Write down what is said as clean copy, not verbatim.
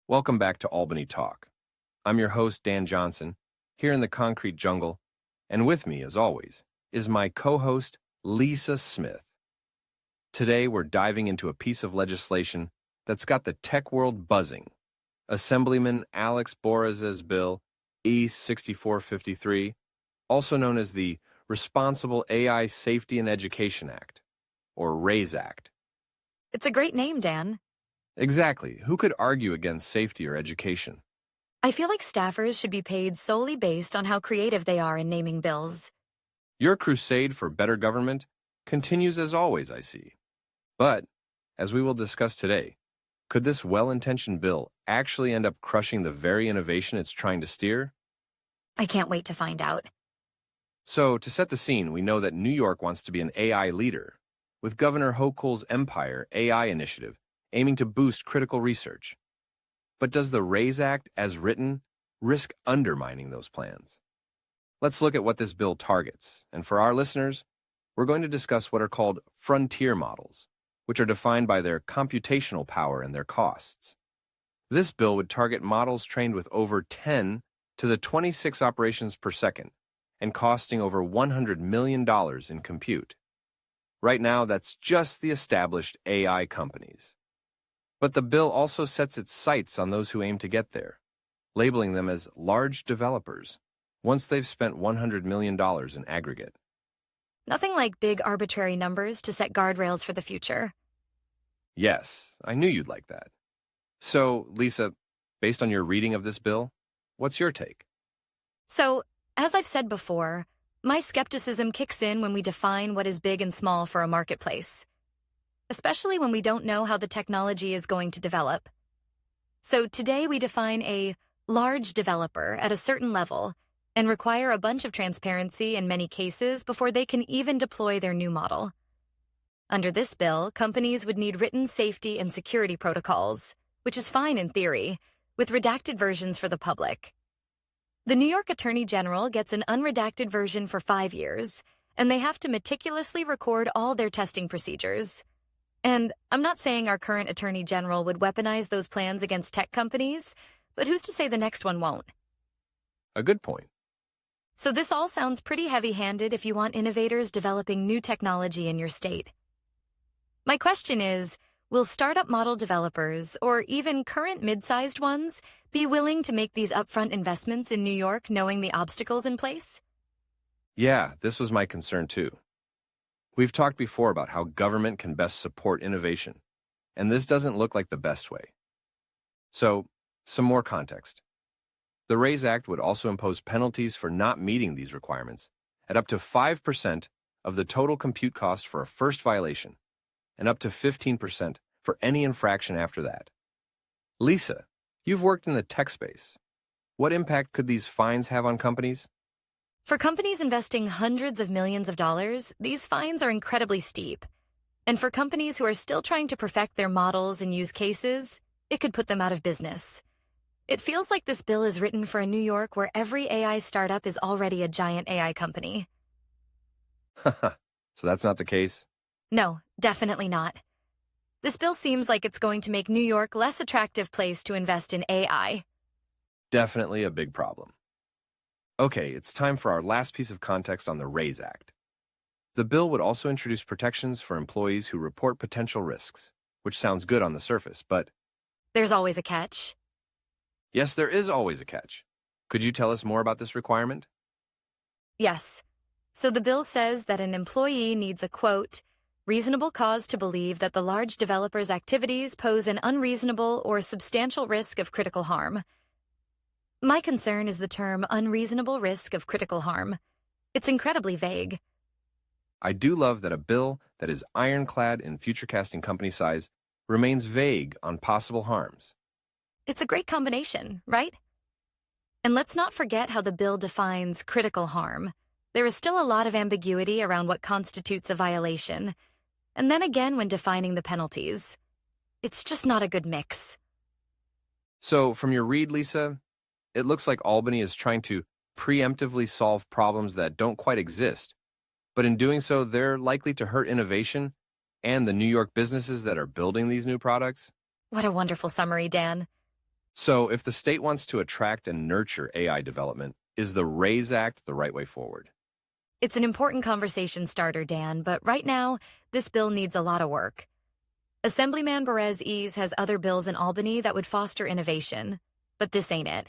Welcome back to Albany Talk. I'm your host, Dan Johnson, here in the concrete jungle, and with me, as always, is my co-host, Lisa Smith. Today, we're diving into a piece of legislation that's got the tech world buzzing. Assemblyman Alex Boraz's bill, E-6453, also known as the Responsible AI Safety and Education Act, or RAISE Act. It's a great name, Dan. Exactly. Who could argue against safety or education? I feel like staffers should be paid solely based on how creative they are in naming bills. Your crusade for better government continues as always, I see. But, as we will discuss today, could this well-intentioned bill actually end up crushing the very innovation it's trying to steer? I can't wait to find out. So, to set the scene, we know that New York wants to be an AI leader, with Governor Hochul's Empire AI initiative aiming to boost critical research. But does the RAISE Act, as written, risk undermining those plans? Let's look at what this bill targets, and for our listeners, we're going to discuss what are called frontier models, which are defined by their computational power and their costs. This bill would target models trained with over 10 to the 26 operations per second and costing over $100 million in compute. Right now, that's just the established AI companies. But the bill also sets its sights on those who aim to get there, labeling them as large developers once they've spent $100 million in aggregate. Nothing like big arbitrary numbers to set guardrails for the future. Yes, I knew you'd like that. So, Lisa, based on your reading of this bill, what's your take? So, as I've said before, my skepticism kicks in when we define what is big and small for a marketplace, especially when we don't know how the technology is going to develop. So today we define a large developer at a certain level and require a bunch of transparency in many cases before they can even deploy their new model. Under this bill, companies would need written safety and security protocols, which is fine in theory, with redacted versions for the public. The New York Attorney General gets an unredacted version for 5 years, and they have to meticulously record all their testing procedures. And I'm not saying our current Attorney General would weaponize those plans against tech companies, but who's to say the next one won't? A good point. So this all sounds pretty heavy-handed if you want innovators developing new technology in your state. My question is, will startup model developers, or even current mid-sized ones, be willing to make these upfront investments in New York knowing the obstacles in place? Yeah, this was my concern too. We've talked before about how government can best support innovation, and this doesn't look like the best way. So, some more context. The RAISE Act would also impose penalties for not meeting these requirements at up to 5% of the total compute cost for a first violation, and up to 15% for any infraction after that. Lisa, you've worked in the tech space. What impact could these fines have on companies? For companies investing hundreds of millions of dollars, these fines are incredibly steep. And for companies who are still trying to perfect their models and use cases, it could put them out of business. It feels like this bill is written for a New York where every AI startup is already a giant AI company. So that's not the case? No, definitely not. This bill seems like it's going to make New York less attractive place to invest in AI. Definitely a big problem. Okay, it's time for our last piece of context on the RAISE Act. The bill would also introduce protections for employees who report potential risks, which sounds good on the surface, but... There's always a catch. Yes, there is always a catch. Could you tell us more about this requirement? Yes. So the bill says that an employee needs a, quote, reasonable cause to believe that the large developer's activities pose an unreasonable or substantial risk of critical harm. My concern is the term unreasonable risk of critical harm. It's incredibly vague. I do love that a bill that is ironclad in future-casting company size remains vague on possible harms. It's a great combination, right? And let's not forget how the bill defines critical harm. There is still a lot of ambiguity around what constitutes a violation, and then again when defining the penalties. It's just not a good mix. So, from your read, Lisa, it looks like Albany is trying to preemptively solve problems that don't quite exist, but in doing so, they're likely to hurt innovation and the New York businesses that are building these new products. What a wonderful summary, Dan. So, if the state wants to attract and nurture AI development, is the RAISE Act the right way forward? It's an important conversation starter, Dan, but right now, this bill needs a lot of work. Assemblyman Perez Ease has other bills in Albany that would foster innovation, but this ain't it.